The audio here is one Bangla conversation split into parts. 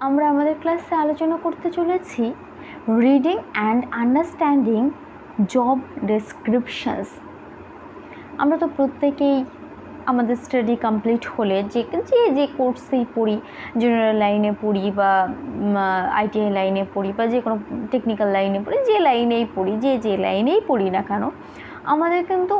আমরা আমাদের ক্লাসে আলোচনা করতে চলেছি reading and understanding job descriptions. আমরা তো প্রত্যেকেই আমাদের স্টাডি কমপ্লিট হলে যে কোর্সেই পড়ি, জেনারেল লাইনে পড়ি বা আইটিআই লাইনে পড়ি বা যে কোনো টেকনিক্যাল লাইনে পড়ি, যে লাইনেই পড়ি, যে লাইনেই পড়ি না কেন, আমাদের কিন্তু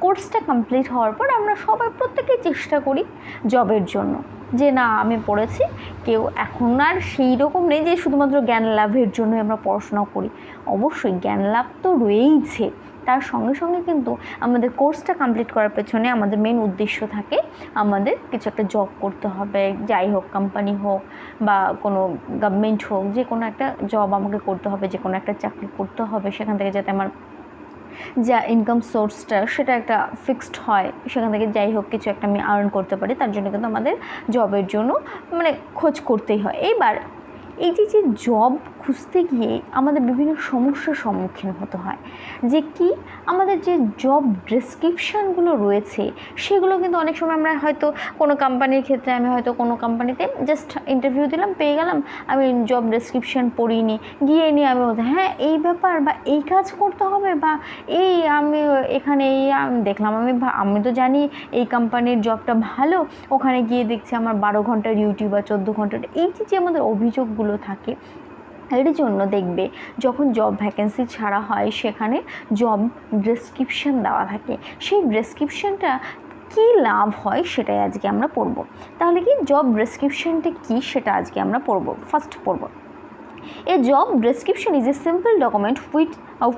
কোর্সটা কমপ্লিট হওয়ার পর আমরা সবাই প্রত্যেকেই চেষ্টা করি জবের জন্য। যে না, আমি পড়েছি, কেউ এখন আর সেই রকম নেই যে শুধুমাত্র জ্ঞান লাভের জন্যই আমরা পড়াশোনা করি। অবশ্যই জ্ঞান লাভ তো রয়েইছে, তার সঙ্গে সঙ্গে কিন্তু আমাদের কোর্সটা কমপ্লিট করার পেছনে আমাদের মেন উদ্দেশ্য থাকে আমাদের কিছু একটা জব করতে হবে, যাই হোক, কোম্পানি হোক বা কোনো গভর্নমেন্ট হোক, যে কোনো একটা জব আমাকে করতে হবে, যে কোনো একটা চাকরি করতে হবে, সেখান থেকে যাতে আমার যা ইনকাম সোর্সটা সেটা একটা ফিক্সড হয়, সেখান থেকে যাই হোক কিছু একটা আমি আর্ন করতে পারি, তার জন্য কিন্তু আমাদের জবের জন্য খোঁজ করতেই হয়। এইবার এই যে জব খুঁজতে গিয়ে আমাদের বিভিন্ন সমস্যার সম্মুখীন হতে হয়, যে কি আমাদের যে জব ডেসক্রিপশানগুলো রয়েছে সেগুলো কিন্তু অনেক সময় আমরা হয়তো কোনো কোম্পানির ক্ষেত্রে আমি হয়তো কোনো কোম্পানিতে জাস্ট ইন্টারভিউ দিলাম, পেয়ে গেলাম, আমি জব ডেসক্রিপশান পড়িনি, গিয়ে নিয়ে আমি বলতে হ্যাঁ এই ব্যাপার বা এই কাজ করতে হবে বা এই আমি এখানে এই আমি দেখলাম, আমি তো জানি এই কোম্পানির জবটা ভালো, ওখানে গিয়ে দেখছি আমার 12 ঘন্টার ডিউটি বা 14 ঘন্টার। এই যে আমাদের অভিযোগগুলো থাকে, এর জন্য দেখবে যখন জব ভ্যাকেন্সি ছাড়া হয় সেখানে জব ডেসক্রিপশান দেওয়া থাকে, সেই ডেসক্রিপশানটা কী লাভ হয় সেটাই আজকে আমরা পড়ব। তাহলে কি জব ডেসক্রিপশানটা কী সেটা আজকে আমরা ফার্স্ট পড়ব। A job description is a simple document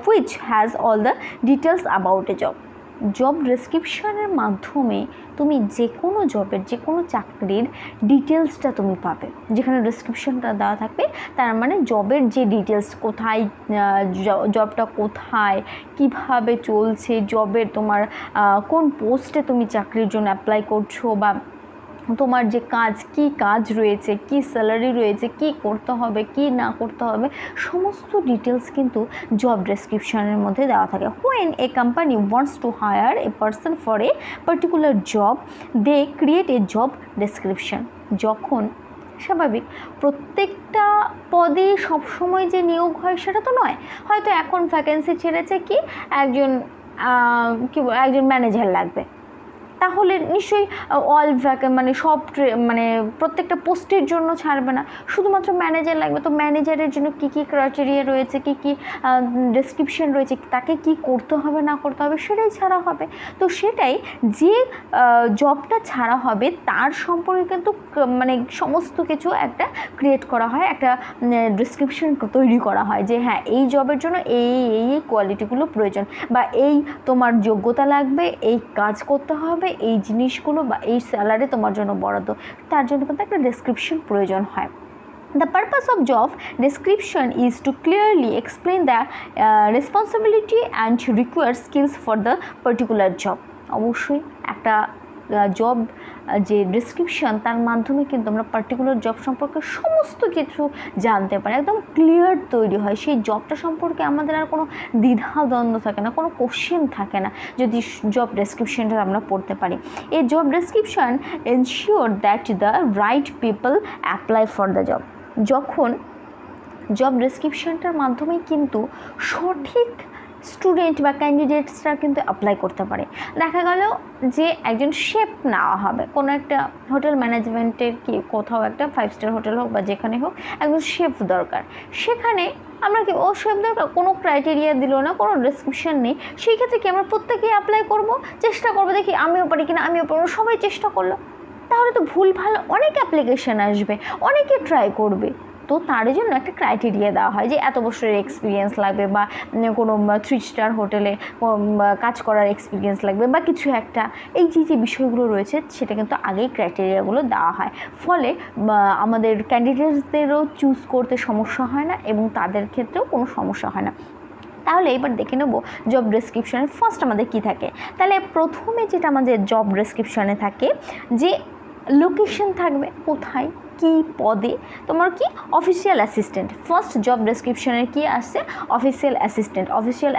which has all the details about a job. Job ডেসক্রিপশানের মাধ্যমে তুমি যে কোনো জবের, যে কোনো চাকরির ডিটেলসটা তুমি পাবে। যেখানে ডেসক্রিপশানটা দেওয়া থাকবে তার মানে জবের যে ডিটেলস, কোথায় জবটা, কোথায় কীভাবে চলছে, জবের তোমার কোন পোস্টে তুমি চাকরির জন্য অ্যাপ্লাই করছো, বা তোমার যে কি কাজ রয়েছে, কি স্যালারি রয়েছে, কি করতে হবে, কি না করতে হবে, সমস্ত ডিটেলস কিন্তু জব ডেসক্রিপশনের মধ্যে দেওয়া থাকে। When a company wants to hire a person for a particular job, they create a job description. যখন স্বাভাবিক প্রত্যেকটা পদে সবসময় যে নিয়োগ হয় সেটা তো নয়, হয়তো এখন ভ্যাকেন্সি ছেড়েছে কি একজন ম্যানেজার লাগবে, তাহলে নিশ্চয়ই সব প্রত্যেকটা পোস্টের জন্য ছাড়বে না, শুধুমাত্র ম্যানেজার লাগবে। তো ম্যানেজারের জন্য কী কী ক্রাইটেরিয়া রয়েছে, কী ডেসক্রিপশন রয়েছে, তাকে কি করতে হবে না করতে হবে সেটাই ছাড়া হবে। তো সেটাই যে জবটা ছাড়া হবে তার সম্পর্কে কিন্তু সমস্ত কিছু একটা ক্রিয়েট করা হয়, একটা ডেসক্রিপশন তৈরি করা হয় যে হ্যাঁ এই জবের জন্য এই কোয়ালিটিগুলো প্রয়োজন, বা এই তোমার যোগ্যতা লাগবে, এই কাজ করতে হবে, এই জিনিসগুলো, বা এই স্যালারি তোমার জন্য বরাদ্দ, তার জন্য কিন্তু একটা ডেসক্রিপশন প্রয়োজন হয়। The purpose of job description is to clearly explain the responsibility and required skills for the particular job. অবশ্যই একটা জব যে ডেসক্রিপশন, তার মাধ্যমে কিন্তু আমরা পার্টিকুলার জব সম্পর্কে সমস্ত কিছু জানতে পারি, একদম ক্লিয়ার তৈরি হয়। সেই জবটা সম্পর্কে আমাদের আর কোনো দ্বিধাদ্বন্দ্ব থাকে না, কোনো কোশ্চেন থাকে না যদি জব ডেসক্রিপশনটা আমরা পড়তে পারি। এই job description ensure that the right people apply for the job. যখন জব ডেসক্রিপশনটার মাধ্যমে কিন্তু সঠিক স্টুডেন্ট বা ক্যান্ডিডেটসরা কিন্তু অ্যাপ্লাই করতে পারে। দেখা গেল যে একজন শেফ নেওয়া হবে, কোনো একটা হোটেল ম্যানেজমেন্টের কোথাও একটা 5 স্টার হোটেল হোক বা যেখানে হোক, একজন শেফ দরকার, সেখানে আমরা কি শেফ দরকার, কোনো ক্রাইটেরিয়া দিল না, কোনো ডেসক্রিপশন নেই, সেই ক্ষেত্রে কি আমরা প্রত্যেকেই অ্যাপ্লাই করব, চেষ্টা করবো দেখি আমিও পারি কিনা, আমিও পারবো, সবাই চেষ্টা করলো, তাহলে তো ভুলভাল অনেক অ্যাপ্লিকেশান আসবে, অনেকে ট্রাই করবে। তো তার জন্য একটা ক্রাইটেরিয়া দেওয়া হয় যে এত বছরের এক্সপিরিয়েন্স লাগবে, বা কোনো 3 স্টার হোটেলে কাজ করার এক্সপিরিয়েন্স লাগবে, বা কিছু একটা, এই যে বিষয়গুলো রয়েছে সেটা কিন্তু আগেই ক্রাইটেরিয়াগুলো দেওয়া হয়। ফলে আমাদের ক্যান্ডিডেটসদেরও চুজ করতে সমস্যা হয় না এবং তাদের ক্ষেত্রেও কোনো সমস্যা হয় না। তাহলে এবার দেখে নেব জব ডেসক্রিপশনে ফার্স্ট আমাদের কি থাকে। তাহলে প্রথমে যেটা আমাদের জব ডেসক্রিপশনে থাকে যে লোকেশন থাকবে, কোথায় কি পদে, তোমার কি অফিসিয়াল অ্যাসিস্ট্যান্ট। ফার্স্ট জব ডেসক্রিপশনের কি আসছে, অফিসিয়াল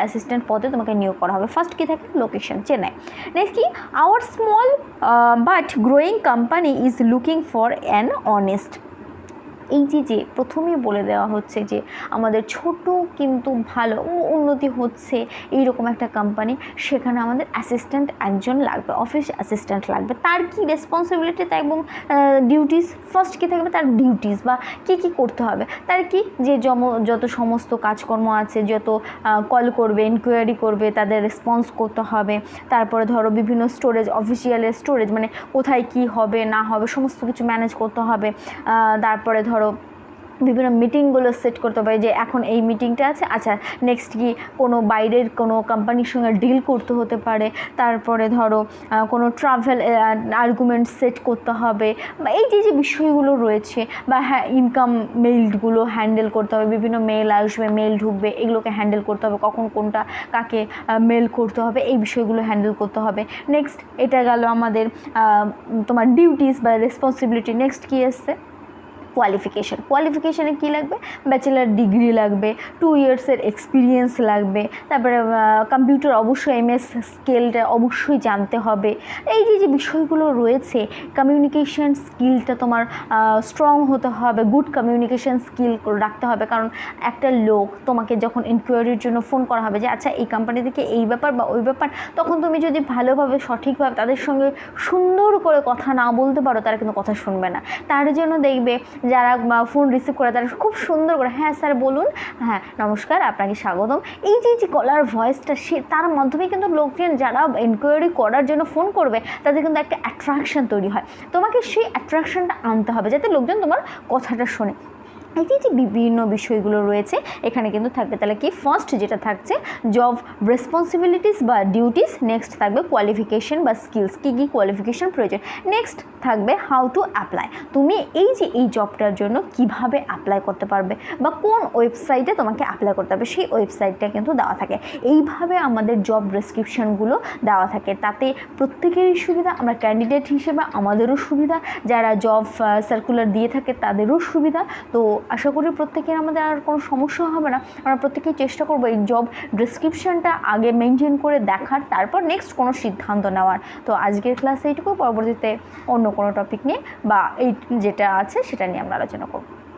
অ্যাসিস্ট্যান্ট পদে তোমাকে নিয়োগ করা হবে। ফার্স্ট কি থাকে, লোকেশন চেন্নাই। নেক্সট কি, our small but growing company is looking for an honest এই যে প্রথমেই বলে দেওয়া হচ্ছে যে আমাদের ছোট কিন্তু ভালো উন্নতি হচ্ছে এইরকম একটা কোম্পানি, সেখানে আমাদের অ্যাসিস্ট্যান্ট একজন লাগবে, অফিস অ্যাসিস্ট্যান্ট লাগবে। তার কি রেসপন্সিবিলিটি এবং ডিউটিস, ফার্স্ট কী থাকবে তার ডিউটিস বা কী করতে হবে, তার কি যে যত সমস্ত কাজকর্ম আছে, যত কল করবে, ইনকোয়ারি করবে, তাদের রেসপন্স করতে হবে। তারপরে ধরো বিভিন্ন স্টোরেজ, অফিসিয়ালের স্টোরেজ মানে কোথায় কি হবে না হবে সমস্ত কিছু ম্যানেজ করতে হবে। তারপরে ধরো বিভিন্ন মিটিংগুলো সেট করতে হবে, যে এখন এই মিটিংটা আছে, আচ্ছা নেক্সট কি কোনো বাইরের কোনো কোম্পানির সঙ্গে ডিল করতে হতে পারে। তারপরে ধরো কোনো ট্রাভেল আর্গুমেন্ট সেট করতে হবে, বা এই যে বিষয়গুলো রয়েছে, বা হ্যাঁ ইনকাম মেইলগুলো হ্যান্ডেল করতে হবে, বিভিন্ন মেল আসবে, মেল ঢুকবে, এগুলোকে হ্যান্ডেল করতে হবে, কখন কোনটা কাকে মেল করতে হবে, এই বিষয়গুলো হ্যান্ডেল করতে হবে। নেক্সট এটা গেল আমাদের তোমার ডিউটিস বা রেসপন্সিবিলিটি। নেক্সট কী এসছে, কোয়ালিফিকেশানে কী লাগবে, ব্যাচেলার ডিগ্রি লাগবে, 2 ইয়ার্সের এক্সপিরিয়েন্স লাগবে। তারপরে কম্পিউটার অবশ্যই MS স্কিলটা অবশ্যই জানতে হবে। এই যে বিষয়গুলো রয়েছে, কমিউনিকেশান স্কিলটা তোমার স্ট্রং হতে হবে, গুড কমিউনিকেশান স্কিল রাখতে হবে। কারণ একটা লোক তোমাকে যখন ইনকোয়ারির জন্য ফোন করা হবে যে আচ্ছা এই কোম্পানি থেকে এই ব্যাপার বা ওই ব্যাপার, তখন তুমি যদি ভালোভাবে সঠিকভাবে তাদের সঙ্গে সুন্দর করে কথা না বলতে পারো, তারা কিন্তু কথা শুনবে না। তার জন্য দেখবে যারা ফোন রিসিভ করে তারা খুব সুন্দর করে হ্যাঁ স্যার বলুন, হ্যাঁ নমস্কার, আপনাকে স্বাগতম, এই যে গলার ভয়েসটা, সে তার মাধ্যমে কিন্তু লোকজন যারা এনকোয়ারি করার জন্য ফোন করবে তাদের কিন্তু একটা অ্যাট্রাকশান তৈরি হয়। তোমাকে সেই অ্যাট্রাকশানটা আনতে হবে যাতে লোকজন তোমার কথাটা শোনে। এই যে বিভিন্ন বিষয়গুলো রয়েছে এখানে কিন্তু থাকবে। তাহলে কি ফার্স্ট যেটা থাকছে জব রেসপন্সিবিলিটিস বা ডিউটিস, নেক্সট থাকবে কোয়ালিফিকেশন বা স্কিলস, কী কোয়ালিফিকেশন প্রয়োজন, নেক্সট থাকবে হাউ টু অ্যাপ্লাই, তুমি এই জবটার জন্য কিভাবে অ্যাপ্লাই করতে পারবে বা কোন ওয়েবসাইটে তোমাকে অ্যাপ্লাই করতে হবে, সেই ওয়েবসাইটটা কিন্তু দেওয়া থাকে। এইভাবে আমাদের জব ডেসক্রিপশনগুলো দেওয়া থাকে, তাতে প্রত্যেকেরই সুবিধা, আমরা ক্যান্ডিডেট হিসেবে আমাদেরও সুবিধা, যারা জব সার্কুলার দিয়ে থাকে তাদেরও সুবিধা। তো আশা করি প্রত্যেকের আমাদের আর কোনো সমস্যা হবে না। আমরা প্রত্যেকেই চেষ্টা করবো এই জব ডেসক্রিপশনটা আগে মেনটেন করে দেখার, তারপর নেক্সট কোনো সিদ্ধান্ত নেওয়ার। তো আজকের ক্লাস এইটুকু, পরবর্তীতে অন্য কোনো টপিক নিয়ে বা এই যেটা আছে সেটা নিয়ে আমরা আলোচনা করব।